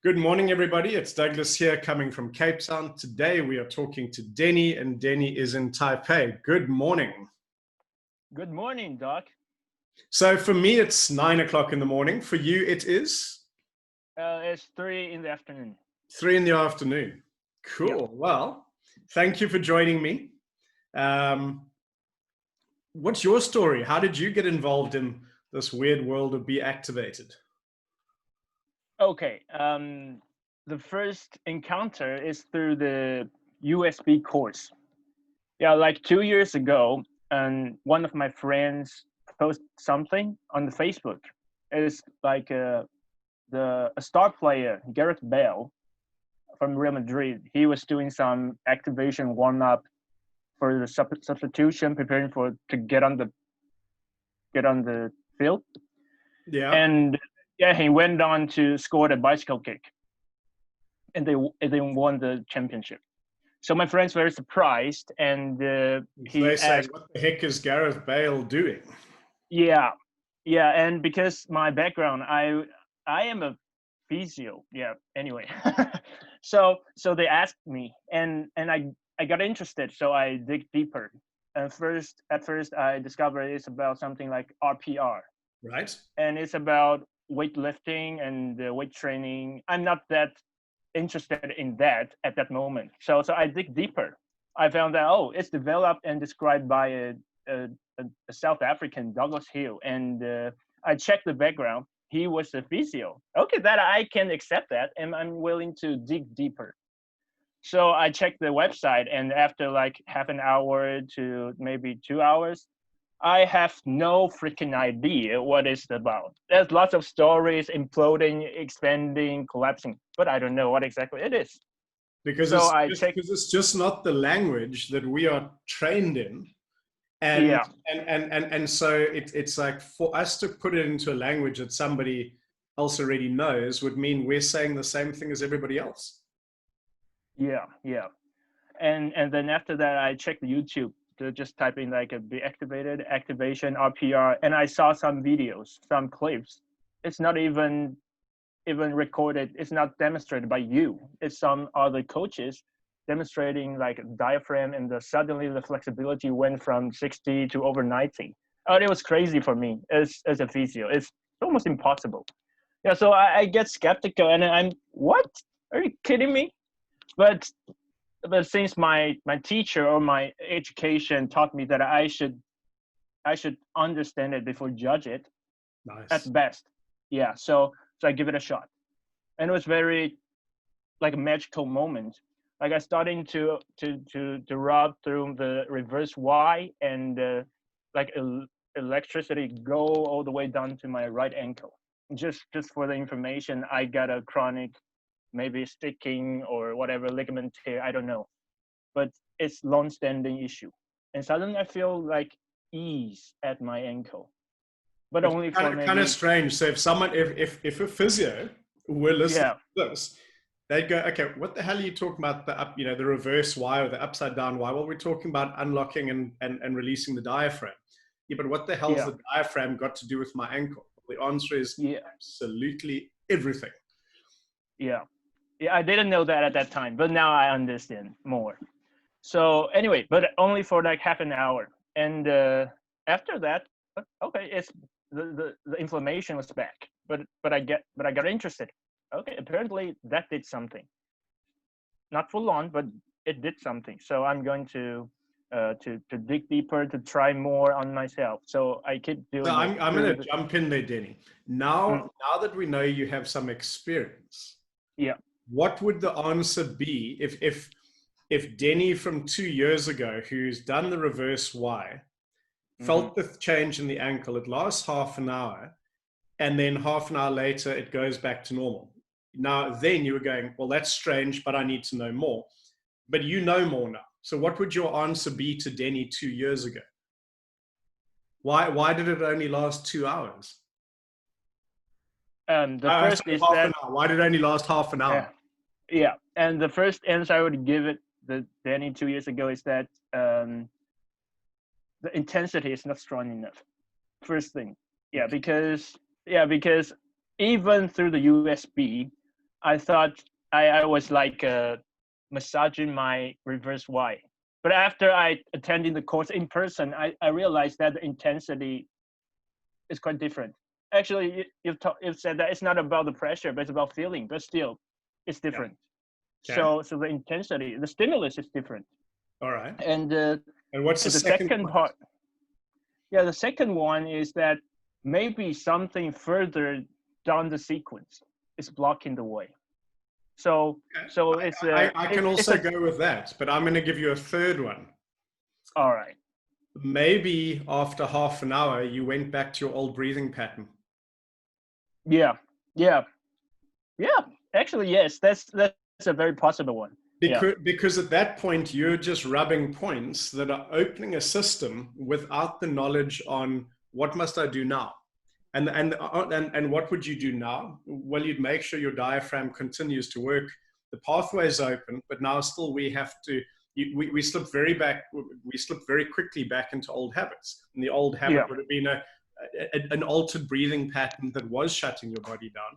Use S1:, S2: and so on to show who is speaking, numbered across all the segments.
S1: Good morning, everybody. It's Douglas here coming from Cape Town. Today we are talking to Denny, and Denny is in Taipei. Good morning.
S2: Good morning, Doc.
S1: So for me, it's 9 o'clock in the morning. For you, it is?
S2: It's 3 in the afternoon.
S1: 3 in the afternoon. Cool.
S2: Yep.
S1: Well, thank you for joining me. What's your story? How did you get involved in this weird world of Be Activated?
S2: Okay. The first encounter is through the USB course. Yeah, like 2 years ago, and one of my friends posted something on the Facebook. It's like a star player, Gareth Bale from Real Madrid. He was doing some activation warm up for the substitution, preparing to get on the field.
S1: Yeah.
S2: And yeah, he went on to score the bicycle kick, and they won the championship. So my friend's very surprised, and he asked,
S1: "What the heck is Gareth Bale doing?"
S2: Yeah, and because my background, I am a physio. Yeah. Anyway, so they asked me, and I got interested, so I dig deeper. At first, I discovered it's about something like RPR.
S1: Right.
S2: And it's about weightlifting and weight training. I'm not that interested in that at that moment. So I dig deeper. I found that it's developed and described by a South African, Douglas Hill, and I checked the background. He was a physio. Okay, that I can accept that, and I'm willing to dig deeper. So I checked the website, and after like half an hour to maybe 2 hours, I have no freaking idea what it's about. There's lots of stories imploding, expanding, collapsing, but I don't know what exactly it is.
S1: Because it's just not the language that we are trained in. And so it's like, for us to put it into a language that somebody else already knows would mean we're saying the same thing as everybody else.
S2: Yeah. And then after that, I checked YouTube to just type in like a Be Activated, activation, RPR, and I saw some videos, some clips. It's not even recorded. It's not demonstrated by you. It's some other coaches demonstrating like diaphragm, and suddenly the flexibility went from 60 to over 90. It was crazy for me as a physio. It's almost impossible. Yeah, so I get skeptical, and I'm, what? Are you kidding me? But since my teacher or my education taught me that I should understand it before judge it.
S1: Nice.
S2: At best. Yeah, so I give it a shot. And it was very like a magical moment. Like I starting to rub through the reverse Y, and like electricity go all the way down to my right ankle. Just for the information, I got a chronic, maybe sticking or whatever ligament tear, I don't know, but it's long-standing issue. And suddenly I feel like ease at my ankle, but
S1: it's
S2: only
S1: for maybe kind of strange. So if a physio were listening to this, they'd go, okay, what the hell are you talking about? The reverse Y or the upside down Y? Well, we're talking about unlocking and releasing the diaphragm. Yeah, but what the hell's the diaphragm got to do with my ankle? The answer is absolutely everything.
S2: Yeah, I didn't know that at that time, but now I understand more. So anyway, but only for like half an hour, and after that, okay, it's the inflammation was back, but I got interested. Okay, apparently that did something. Not full on, but it did something. So I'm going to dig deeper, to try more on myself. So I keep doing.
S1: So I'm going to jump in there, Denny. Now that we know you have some experience, what would the answer be if Denny from 2 years ago, who's done the reverse Y, felt the change in the ankle? It lasts half an hour, and then half an hour later, it goes back to normal. Now, then you were going, well, that's strange, but I need to know more. But you know more now. So what would your answer be to Denny 2 years ago? Why did it only last 2 hours?
S2: The first is
S1: half an hour. Why did it only last half an hour?
S2: Yeah, and the first answer I would give it, the Denny 2 years ago, is that the intensity is not strong enough. First thing, because even through the USB, I thought I was like massaging my reverse Y. But after I attended the course in person, I realized that the intensity is quite different. Actually, you've said that it's not about the pressure, but it's about feeling. But still, it's different.
S1: Yeah. Okay.
S2: So the intensity, the stimulus is different.
S1: All right.
S2: And
S1: what's the second
S2: part? Yeah, the second one is that maybe something further down the sequence is blocking the way. So it's
S1: I can also go with that, but I'm going to give you a third one.
S2: All right.
S1: Maybe after half an hour, you went back to your old breathing pattern.
S2: Yeah. Actually, yes, that's a very possible one.
S1: Because at that point, you're just rubbing points that are opening a system without the knowledge on what must I do now. And what would you do now? Well, you'd make sure your diaphragm continues to work. The pathway is open, but now still we have to. We slip very quickly back into old habits. And the old habit would have been an altered breathing pattern that was shutting your body down.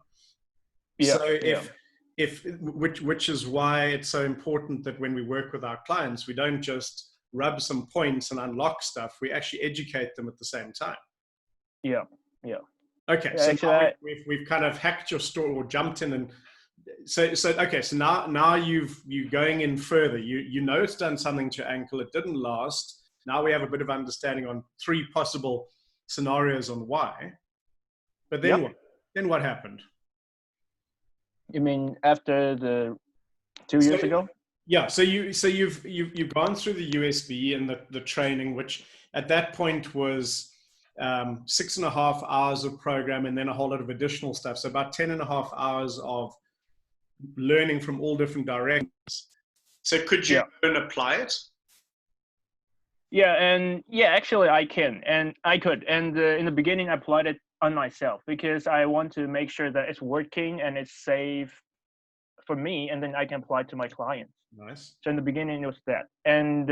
S1: Which is why it's so important that when we work with our clients, we don't just rub some points and unlock stuff. We actually educate them at the same time.
S2: Yeah.
S1: Okay, so now we've kind of hacked your story or jumped in, and so now you're going in further. You know it's done something to your ankle. It didn't last. Now we have a bit of understanding on 3 possible scenarios on why. But then what happened?
S2: You mean after the 2 years ago?
S1: Yeah. So you've gone through the USB and the training, which at that point was 6.5 hours of program and then a whole lot of additional stuff. So about 10.5 hours of learning from all different directions. So could you go and apply it?
S2: Actually I can, and I could. And in the beginning, I applied it on myself because I want to make sure that it's working and it's safe for me, and then I can apply it to my clients.
S1: Nice.
S2: So in the beginning, it was that. And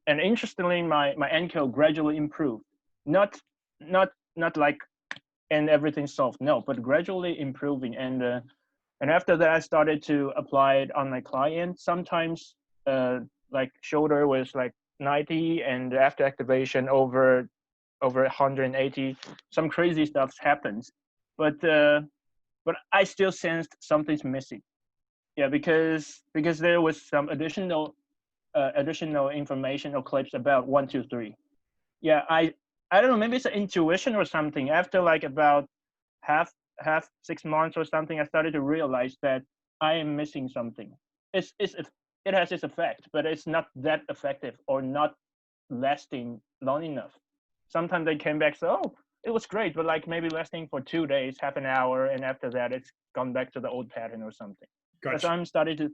S2: interestingly, my ankle gradually improved. Not like and everything solved. No, but gradually improving. And after that, I started to apply it on my client. Sometimes like shoulder was like 90, and after activation over 180. Some crazy stuff happens, but I still sensed something's missing. Yeah, because there was some additional information or clips about 1, 2, 3. Yeah, I don't know, maybe it's an intuition or something. After like about half 6 months or something, I started to realize that I am missing something. It has its effect, but it's not that effective or not lasting long enough. Sometimes they came back, so it was great, but like maybe lasting for 2 days, half an hour, and after that it's gone back to the old pattern or something.
S1: Gotcha.
S2: So I'm starting to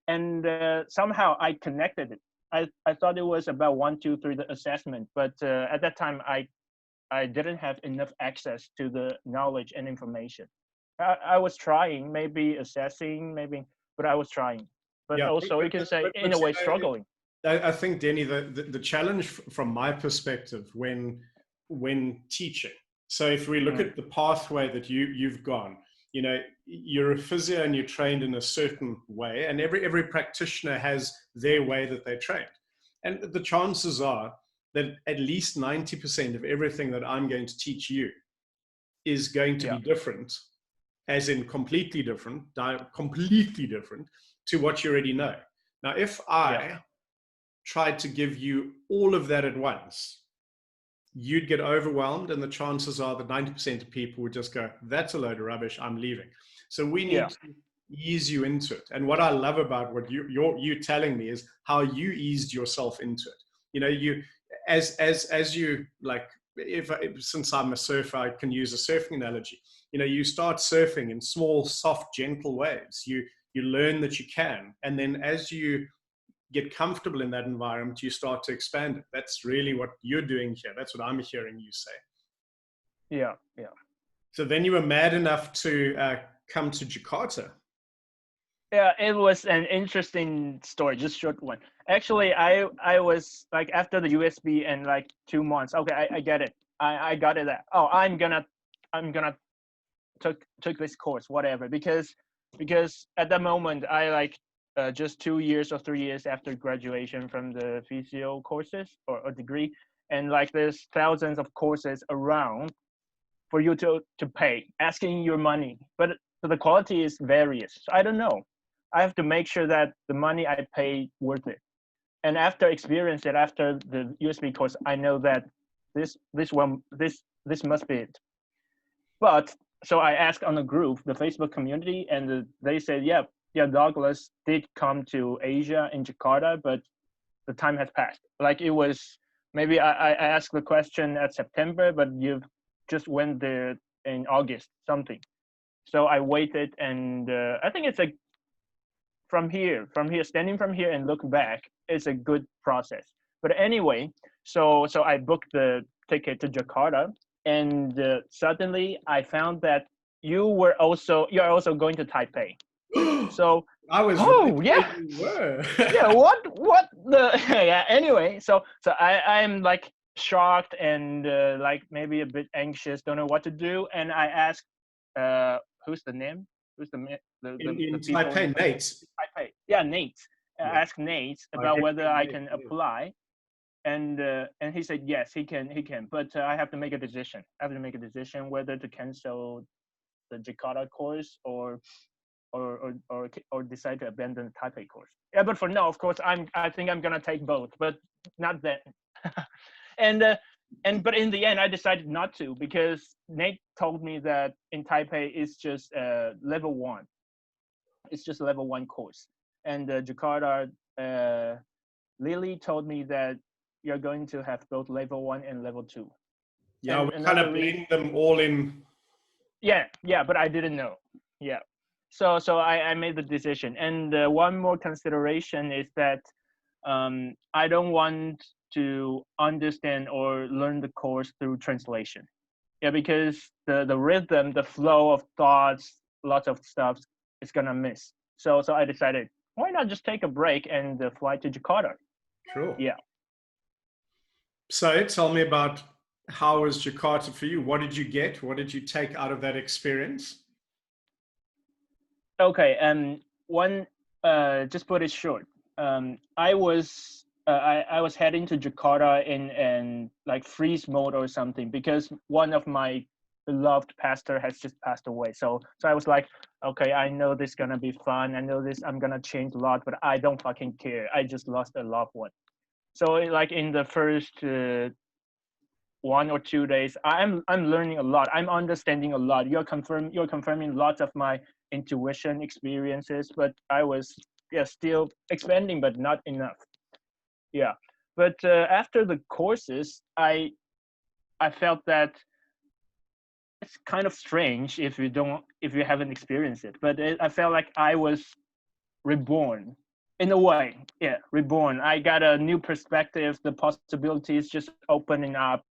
S2: and somehow I connected it. I thought it was about 1, 2, 3 the assessment, but at that time I didn't have enough access to the knowledge and information. I was trying, maybe assessing, but I was trying. But also you can say in a way struggling.
S1: I think, Denny, the challenge from my perspective when teaching. So if we look at the pathway that you've gone, you're a physio and you're trained in a certain way, and every practitioner has their way that they trained. And the chances are that at least 90% of everything that I'm going to teach you is going to be different, as in completely different to what you already know. Now, if I tried to give you all of that at once, you'd get overwhelmed, and the chances are that 90% of people would just go, that's a load of rubbish, I'm leaving. So we need to ease you into it. And what I love about what you're telling me is how you eased yourself into it. You as you like, since I'm a surfer, I can use a surfing analogy. You start surfing in small, soft, gentle waves. You learn that you can, and then as you get comfortable in that environment, you start to expand it. That's really what you're doing here. That's what I'm hearing you say.
S2: Yeah.
S1: So then you were mad enough to come to Jakarta.
S2: Yeah, it was an interesting story, just short one. Actually, I was like, after the USB and like 2 months, okay, I get it. I got it. I'm gonna took this course, whatever, because because at that moment I like just 2 years or 3 years after graduation from the physio courses or degree, and like there's thousands of courses around for you to pay, asking your money, but the quality is various. So I don't know. I have to make sure that the money I pay worth it. And after experience it, after the USB course, I know that this must be it. But so I asked on the group, the Facebook community, and they said, yeah, Douglas did come to Asia in Jakarta, but the time has passed. Like it was maybe I asked the question at September, but you've just went there in August something. So I waited, and I think it's like from here, standing from here and look back, it's a good process. But anyway, so I booked the ticket to Jakarta, and suddenly I found that you're also going to Taipei. So
S1: I was
S2: yeah.
S1: You were.
S2: Yeah, what the yeah, anyway, so I'm like shocked and like maybe a bit anxious, don't know what to do, and I asked who's the name? Who's the
S1: in
S2: people
S1: Taipei, Nate.
S2: Taipei. Yeah, Nate.
S1: Yeah.
S2: I asked Nate about whether I can apply, and he said yes, he can, but I have to make a decision. I have to make a decision whether to cancel the Jakarta course or decide to abandon the Taipei course. Yeah, but for now, of course, I think I'm gonna take both, but not then. But in the end, I decided not to, because Nate told me that in Taipei it's just level 1. It's just a level 1 course, and Jakarta, Lily told me that you're going to have both level 1 and level 2.
S1: Yeah, we kind of blend them all in.
S2: Yeah, but I didn't know. Yeah. So I made the decision. And one more consideration is that I don't want to understand or learn the course through translation. Yeah, because the rhythm, the flow of thoughts, lots of stuff is gonna miss. So I decided, why not just take a break and fly to Jakarta?
S1: Sure.
S2: Yeah.
S1: So tell me about, how was Jakarta for you? What did you get? What did you take out of that experience?
S2: Okay, just put it short. I was heading to Jakarta in like freeze mode or something, because one of my beloved pastor has just passed away. So I was like, okay, I know this is gonna be fun. I know I'm gonna change a lot, but I don't fucking care. I just lost a loved one. So like in the first 1 or 2 days, I'm learning a lot. I'm understanding a lot. You're confirming lots of my intuition experiences, but I was still expanding, but not enough. Yeah, but after the courses, I felt that it's kind of strange if you haven't experienced it. But I felt like I was reborn in a way. Yeah, reborn. I got a new perspective. The possibilities just opening up.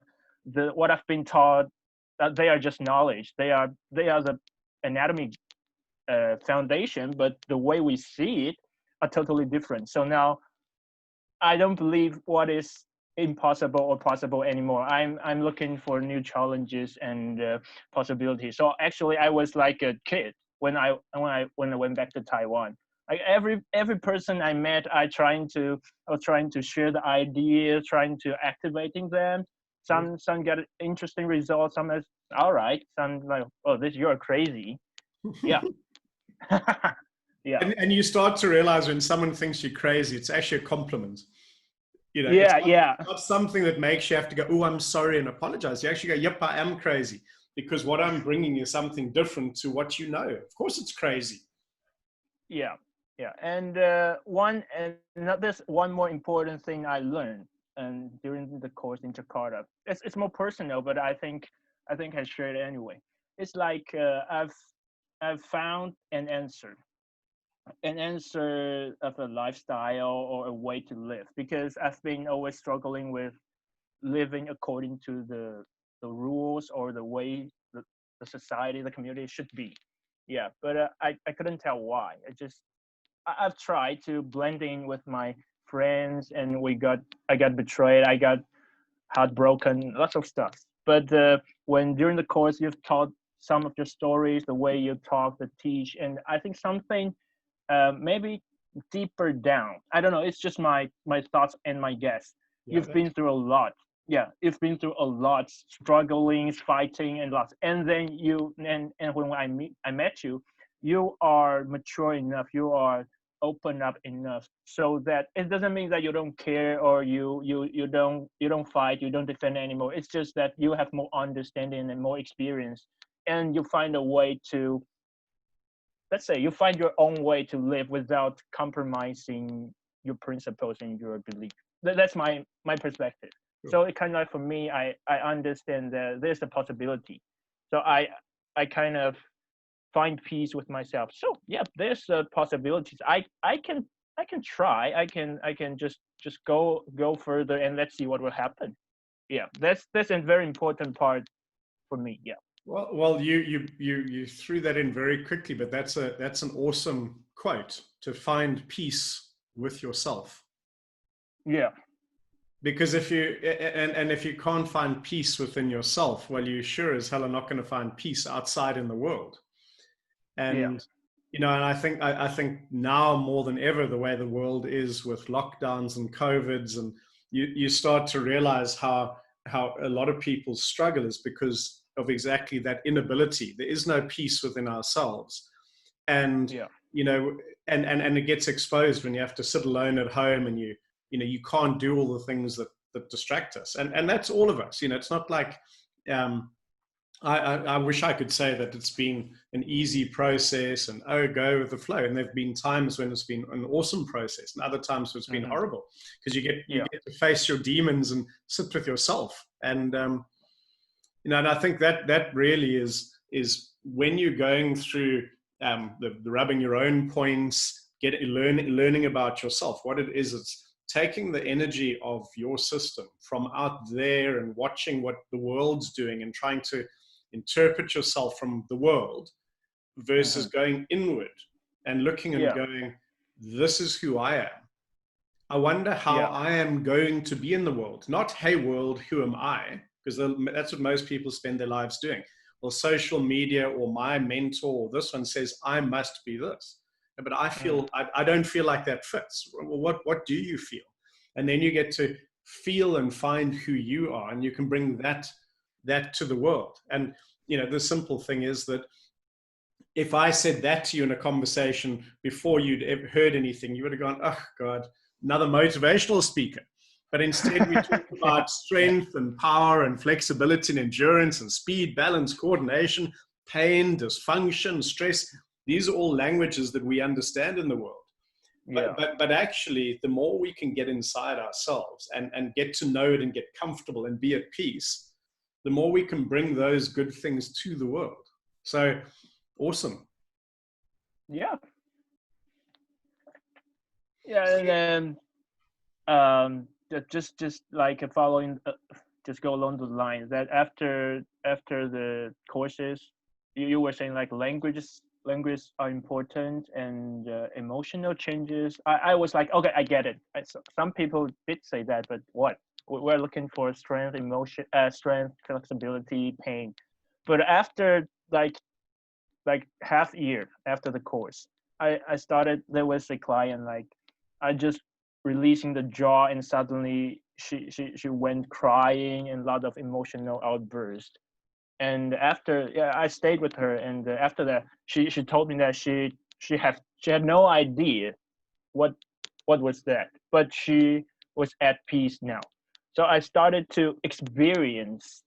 S2: What I've been taught, they are just knowledge. They are the anatomy foundation, but the way we see it are totally different. So now I don't believe what is impossible or possible anymore. I'm looking for new challenges and possibilities. So actually, I was like a kid when I went back to Taiwan. Like every person I met, I was trying to share the ideas, trying to activating them. Some get interesting results. Some is all right. Some like, oh, you're crazy. Yeah. Yeah.
S1: And you start to realize when someone thinks you're crazy, it's actually a compliment. You know,
S2: it's
S1: not something that makes you have to go, oh, I'm sorry, and apologize. You actually go, yep, I am crazy, because what I'm bringing is something different to what you know. Of course, it's crazy.
S2: Yeah. And there's one more important thing I learned during the course in Jakarta. It's more personal, but I think I shared it anyway. It's like I've found an answer of a lifestyle or a way to live, because I've been always struggling with living according to the rules or the way the society, the community should be. Yeah, but I couldn't tell why. I've tried to blend in with my friends, and I got betrayed, I got heartbroken, lots of stuff. But when during the course you've taught some of your stories, the way you talk, the teach, and I think something maybe deeper down. I don't know. It's just my thoughts and my guess.
S1: Yeah,
S2: You've been through a lot. Yeah, you've been through a lot, struggling, fighting, and lots. And then and when I met you, you are mature enough. You are open up enough so that it doesn't mean that you don't care or you don't fight, you don't defend anymore. It's just that you have more understanding and more experience, and you find a way to, let's say, you find your own way to live without compromising your principles and your belief. That's my perspective. So it kind of like, for me, I understand that there's a possibility. So I kind of find peace with myself. So yeah, there's possibilities. I can try. I can just go further, and let's see what will happen. Yeah, that's a very important part for me. Yeah.
S1: Well, you threw that in very quickly, but that's an awesome quote, to find peace with yourself.
S2: Yeah.
S1: Because if you can't find peace within yourself, well, you sure as hell are not going to find peace outside in the world. And and I think now more than ever, the way the world is with lockdowns and COVIDs, and you start to realize how a lot of people struggle is because of exactly that inability. There is no peace within ourselves, and and it gets exposed when you have to sit alone at home, and you can't do all the things that distract us, and that's all of us. It's not like I wish I could say that it's been an easy process and go with the flow. And there've been times when it's been an awesome process, and other times when it's been horrible, because you get to face your demons and sit with yourself. And and I think that really is when you're going through the rubbing your own points, learning about yourself. What it is, it's taking the energy of your system from out there and watching what the world's doing and trying to interpret yourself from the world, versus going inward and looking and going, this is who I am. I wonder how I am going to be in the world. Not, hey world, who am I? Because that's what most people spend their lives doing. Well, social media or my mentor or this one says I must be this. But I feel I don't feel like that fits. Well, what do you feel? And then you get to feel and find who you are, and you can bring that to the world. And the simple thing is that if I said that to you in a conversation before you'd ever heard anything, you would have gone, oh God, another motivational speaker. But instead we talk about strength and power and flexibility and endurance and speed, balance, coordination, pain, dysfunction, stress. These are all languages that we understand in the world. But actually, the more we can get inside ourselves and get to know it and get comfortable and be at peace, the more we can bring those good things to the world. So awesome.
S2: Yeah. And then just like following, just go along the lines that after the courses, you were saying like languages are important, and emotional changes. I was like, okay, I get it. Some people did say that, but what? We're looking for strength, emotion, strength, flexibility, pain. But after like half year after the course, I started, there was a client, like I just releasing the jaw, and suddenly she went crying and a lot of emotional outburst. And after I stayed with her, and after that she told me that she had no idea what was that, but she was at peace now. So I started to experience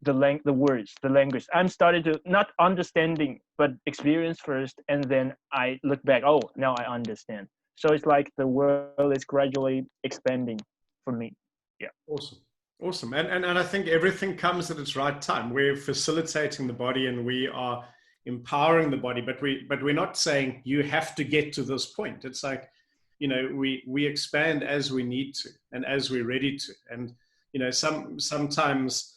S2: the words, the language. I'm starting to not understanding, but experience first, and then I look back. Oh, now I understand. So it's like the world is gradually expanding for me. Yeah.
S1: Awesome. And I think everything comes at its right time. We're facilitating the body and we are empowering the body, but we're not saying you have to get to this point. It's like, we expand as we need to and as we're ready to. And sometimes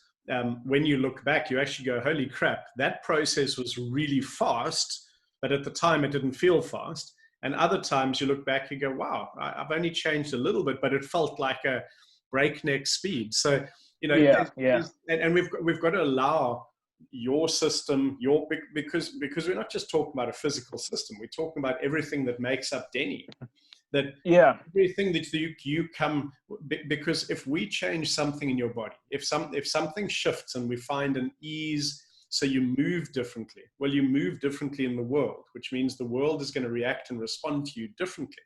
S1: when you look back, you actually go, holy crap, that process was really fast, but at the time it didn't feel fast. And other times you look back, you go, wow, I've only changed a little bit, but it felt like a breakneck speed. So, and we've got to allow your system, because we're not just talking about a physical system, we're talking about everything that makes up Denny. That everything that you come, because if we change something in your body, if something shifts and we find an ease, so you move differently, well, you move differently in the world, which means the world is going to react and respond to you differently.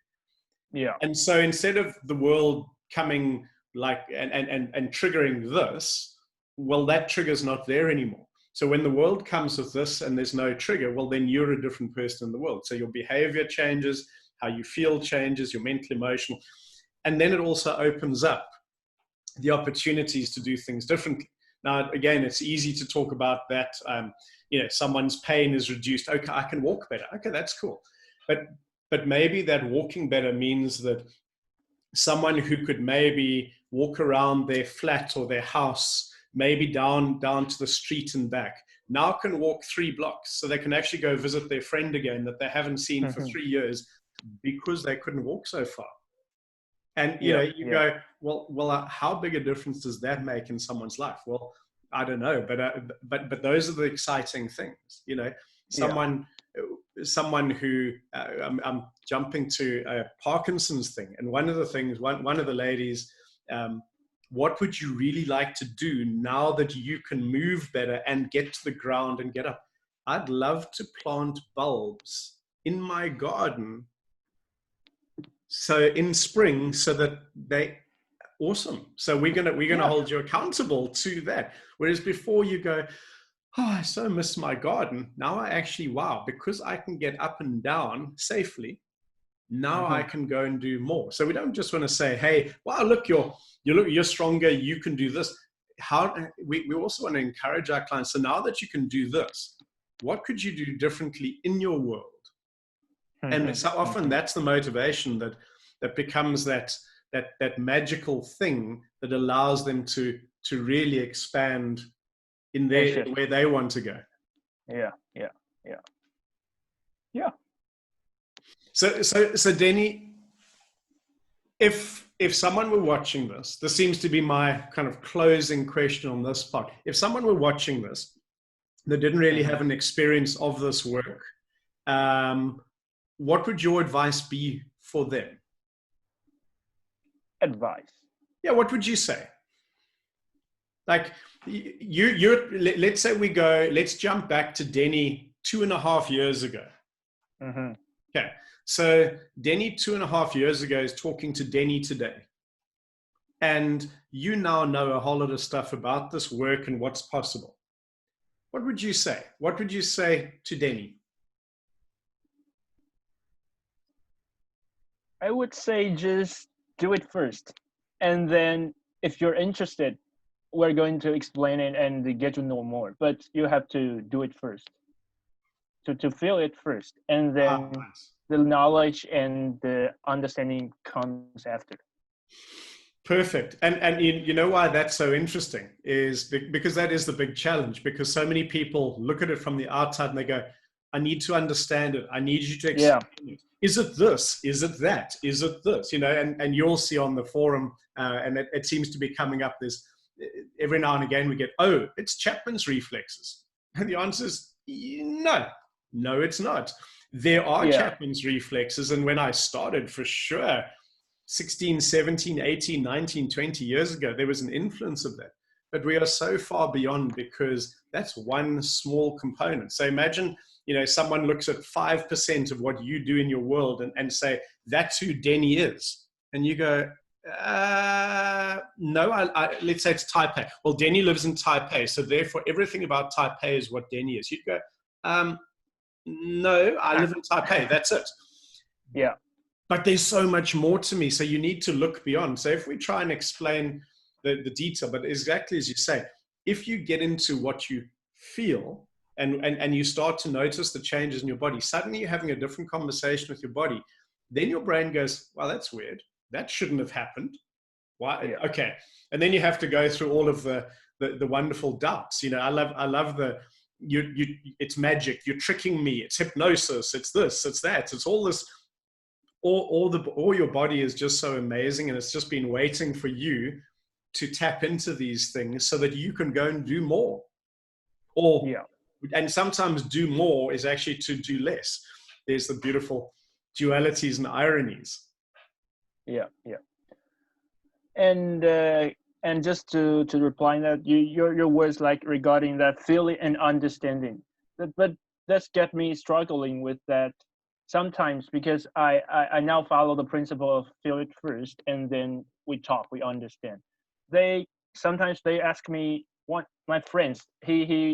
S2: Yeah.
S1: And so instead of the world coming like and triggering this, well, that trigger's not there anymore. So when the world comes with this and there's no trigger, well, then you're a different person in the world. So your behavior changes, how you feel changes, your mental, emotional. And then it also opens up the opportunities to do things differently. Now, again, it's easy to talk about that. Someone's pain is reduced. Okay, I can walk better. Okay, that's cool. But maybe that walking better means that someone who could maybe walk around their flat or their house, maybe down to the street and back, now can walk 3 blocks, so they can actually go visit their friend again that they haven't seen for 3 years because they couldn't walk so far. And you go, well, how big a difference does that make in someone's life? Well, I don't know, but those are the exciting things. Someone who I'm jumping to a Parkinson's thing, and one of the things, one of the ladies, what would you really like to do now that you can move better and get to the ground and get up? I'd love to plant bulbs in my garden, so in spring, so that awesome. So we're gonna hold you accountable to that. Whereas before you go, oh, I so miss my garden. Now I actually, wow, because I can get up and down safely, now I can go and do more. So we don't just want to say, hey, wow, look, you're stronger, you can do this. We also want to encourage our clients. So now that you can do this, what could you do differently in your world? And so often that's the motivation that becomes that magical thing that allows them to really expand in where they want to go.
S2: Yeah.
S1: So Denny, if someone were watching this seems to be my kind of closing question on this part. If someone were watching this, they didn't really have an experience of this work, what would your advice be for them?
S2: Advice?
S1: Yeah, what would you say? Like let's say let's jump back to Denny 2.5 years ago. Okay, so Denny 2.5 years ago is talking to Denny today. And you now know a whole lot of stuff about this work and what's possible. What would you say? What would you say to Denny?
S2: I would say just do it first. And then if you're interested, we're going to explain it and get to know more. But you have to do it first. To feel it first. And then the knowledge and the understanding comes after.
S1: Perfect. And you know why that's so interesting is because that is the big challenge, because so many people look at it from the outside and they go, I need to understand it. I need you to explain it. Is it this? Is it that? Is it this? And you'll see on the forum, and it seems to be coming up this every now and again we get, oh, it's Chapman's reflexes. And the answer is no, it's not. There are Chapman's reflexes. And when I started, for sure, 16, 17, 18, 19, 20 years ago, there was an influence of that. But we are so far beyond, because that's one small component. So imagine, someone looks at 5% of what you do in your world and say, that's who Denny is. And you go, no, let's say it's Taipei. Well, Denny lives in Taipei, so therefore everything about Taipei is what Denny is. You'd go, no, I live in Taipei, that's it.
S2: Yeah.
S1: But there's so much more to me, so you need to look beyond. So if we try and explain the detail, but exactly as you say, if you get into what you feel and you start to notice the changes in your body, suddenly you're having a different conversation with your body. Then your brain goes, well, that's weird. That shouldn't have happened. Why? Yeah. Okay. And then you have to go through all of the wonderful doubts. I love it's magic. You're tricking me. It's hypnosis. It's this, it's that. It's all this, all your body is just so amazing. And it's just been waiting for you to tap into these things so that you can go and do more. or and sometimes do more is actually to do less. There's the beautiful dualities and ironies.
S2: Yeah. And just to reply that, your words like regarding that feeling and understanding, but that's get me struggling with that sometimes, because I now follow the principle of feel it first and then we talk, we understand. Sometimes they ask me, my friends,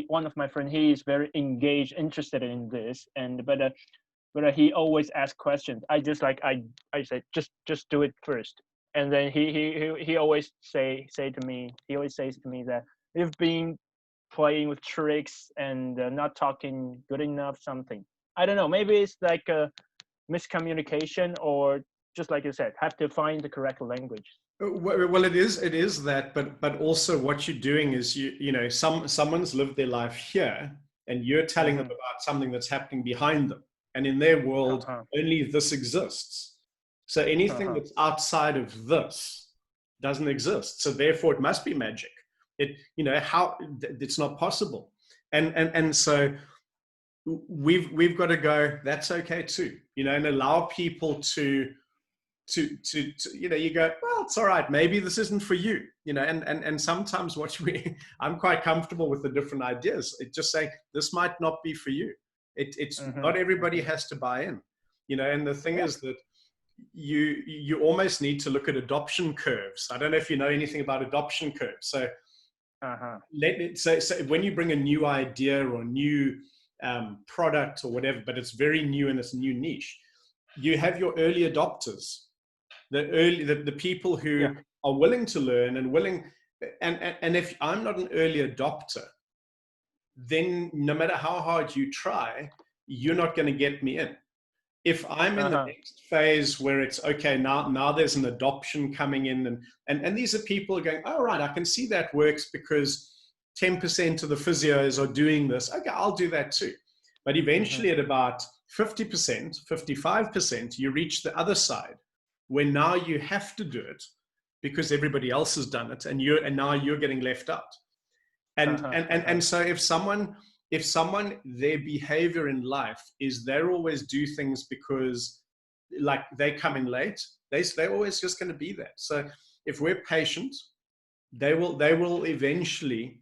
S2: one of my friends, he is very engaged, interested in this, and but he always asks questions. I just like I say just do it first, and then he always say to me, he always says to me that you've been playing with tricks and not talking good enough, something. I don't know, maybe it's like a miscommunication, or just like you said, have to find the correct language.
S1: Well, it is that, but also what you're doing is you know someone's lived their life here, and you're telling them about something that's happening behind them, and in their world only this exists. So anything that's outside of this doesn't exist. So therefore, it must be magic. It's not possible, and so we've got to go. That's okay too, and allow people to you go, well, it's all right, maybe this isn't for you, and sometimes I'm quite comfortable with the different ideas. It's just saying this might not be for you. It's not everybody has to buy in, and the thing is that you almost need to look at adoption curves. I don't know if you know anything about adoption curves. So so when you bring a new idea or new product or whatever, but it's very new in this new niche, you have your early adopters, the people who are willing to learn and willing, and if I'm not an early adopter, then no matter how hard you try, you're not going to get me in. If I'm in the next phase where it's okay, now there's an adoption coming in, and these are people going, oh right, I can see that works because 10% of the physios are doing this. Okay, I'll do that too. But eventually at about 50%, 55%, you reach the other side, where now you have to do it because everybody else has done it, and now you're getting left out. And so if someone their behavior in life is they're always do things because like they come in late, they're always just going to be there. So if we're patient, they will eventually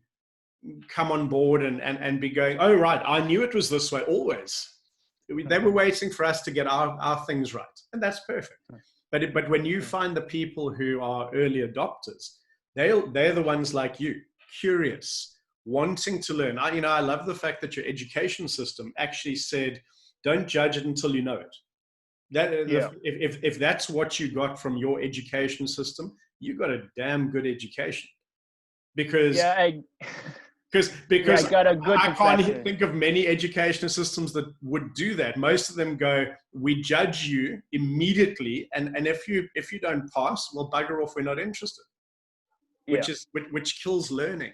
S1: come on board and be going, oh right, I knew it was this way always. They were waiting for us to get our things right, and that's perfect. But when you find the people who are early adopters, they're the ones like you, curious, wanting to learn. I love the fact that your education system actually said, don't judge it until you know it. If that's what you got from your education system, you got a damn good education. Because I can't think of many education systems that would do that. Most of them go, we judge you immediately, and if you don't pass, well, bugger off, we're not interested. Which kills learning.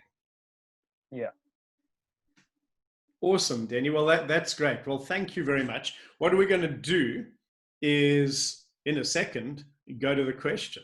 S2: Yeah.
S1: Awesome, Denny. Well, that's great. Well, thank you very much. What we're going to do is, in a second, go to the question.